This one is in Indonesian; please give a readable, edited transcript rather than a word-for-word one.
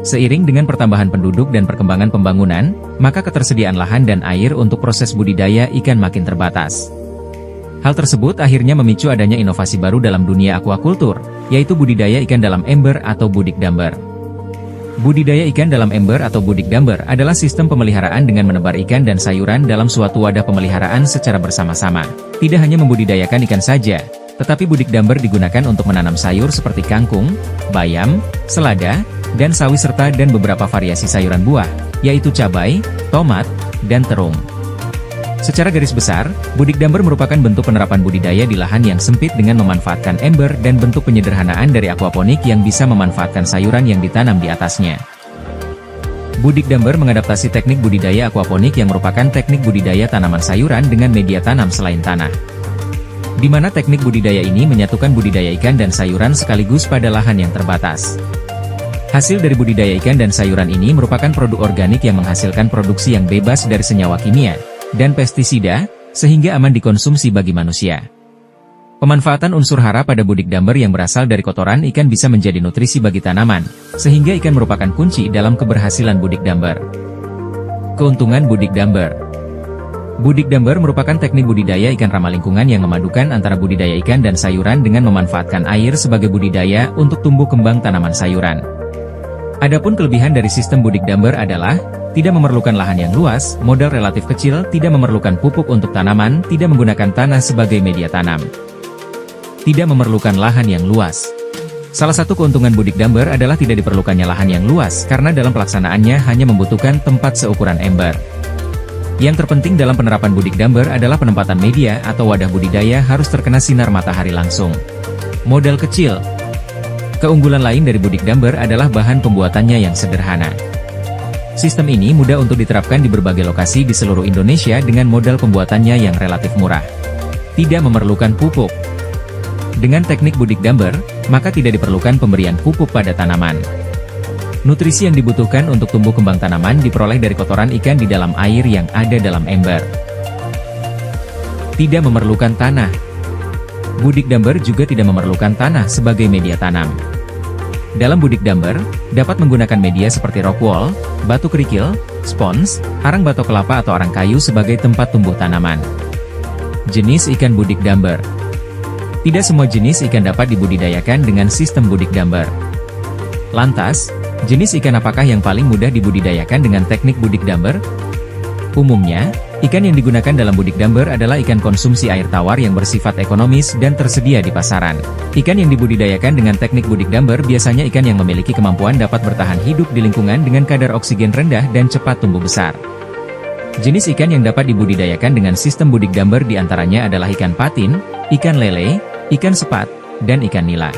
Seiring dengan pertambahan penduduk dan perkembangan pembangunan, maka ketersediaan lahan dan air untuk proses budidaya ikan makin terbatas. Hal tersebut akhirnya memicu adanya inovasi baru dalam dunia aquaculture, yaitu budidaya ikan dalam ember atau budik damber. Budidaya ikan dalam ember atau budik damber adalah sistem pemeliharaan dengan menebar ikan dan sayuran dalam suatu wadah pemeliharaan secara bersama-sama. Tidak hanya membudidayakan ikan saja, tetapi budik damber digunakan untuk menanam sayur seperti kangkung, bayam, selada, dan sawi serta dan beberapa variasi sayuran buah, yaitu cabai, tomat, dan terung. Secara garis besar, budik damber merupakan bentuk penerapan budidaya di lahan yang sempit dengan memanfaatkan ember dan bentuk penyederhanaan dari aquaponik yang bisa memanfaatkan sayuran yang ditanam di atasnya. Budik damber mengadaptasi teknik budidaya aquaponik yang merupakan teknik budidaya tanaman sayuran dengan media tanam selain tanah. Di mana teknik budidaya ini menyatukan budidaya ikan dan sayuran sekaligus pada lahan yang terbatas. Hasil dari budidaya ikan dan sayuran ini merupakan produk organik yang menghasilkan produksi yang bebas dari senyawa kimia dan pestisida, sehingga aman dikonsumsi bagi manusia. Pemanfaatan unsur hara pada budik damber yang berasal dari kotoran ikan bisa menjadi nutrisi bagi tanaman, sehingga ikan merupakan kunci dalam keberhasilan budik damber. Keuntungan budik damber. Budik damber merupakan teknik budidaya ikan ramah lingkungan yang memadukan antara budidaya ikan dan sayuran dengan memanfaatkan air sebagai budidaya untuk tumbuh kembang tanaman sayuran. Adapun kelebihan dari sistem budik damber adalah tidak memerlukan lahan yang luas, modal relatif kecil, tidak memerlukan pupuk untuk tanaman, tidak menggunakan tanah sebagai media tanam. Tidak memerlukan lahan yang luas. Salah satu keuntungan budik damber adalah tidak diperlukannya lahan yang luas, karena dalam pelaksanaannya hanya membutuhkan tempat seukuran ember. Yang terpenting dalam penerapan budik damber adalah penempatan media atau wadah budidaya harus terkena sinar matahari langsung. Modal kecil. Keunggulan lain dari budik damber adalah bahan pembuatannya yang sederhana. Sistem ini mudah untuk diterapkan di berbagai lokasi di seluruh Indonesia dengan modal pembuatannya yang relatif murah. Tidak memerlukan pupuk. Dengan teknik budik damber, maka tidak diperlukan pemberian pupuk pada tanaman. Nutrisi yang dibutuhkan untuk tumbuh kembang tanaman diperoleh dari kotoran ikan di dalam air yang ada dalam ember. Tidak memerlukan tanah. Budik damber juga tidak memerlukan tanah sebagai media tanam. Dalam budik damber, dapat menggunakan media seperti rock wool, batu kerikil, spons, arang batok kelapa atau arang kayu sebagai tempat tumbuh tanaman. Jenis ikan budik damber. Tidak semua jenis ikan dapat dibudidayakan dengan sistem budik damber. Lantas, jenis ikan apakah yang paling mudah dibudidayakan dengan teknik budik damber? Umumnya, ikan yang digunakan dalam budik damber adalah ikan konsumsi air tawar yang bersifat ekonomis dan tersedia di pasaran. Ikan yang dibudidayakan dengan teknik budik damber biasanya ikan yang memiliki kemampuan dapat bertahan hidup di lingkungan dengan kadar oksigen rendah dan cepat tumbuh besar. Jenis ikan yang dapat dibudidayakan dengan sistem budik damber diantaranya adalah ikan patin, ikan lele, ikan sepat, dan ikan nila.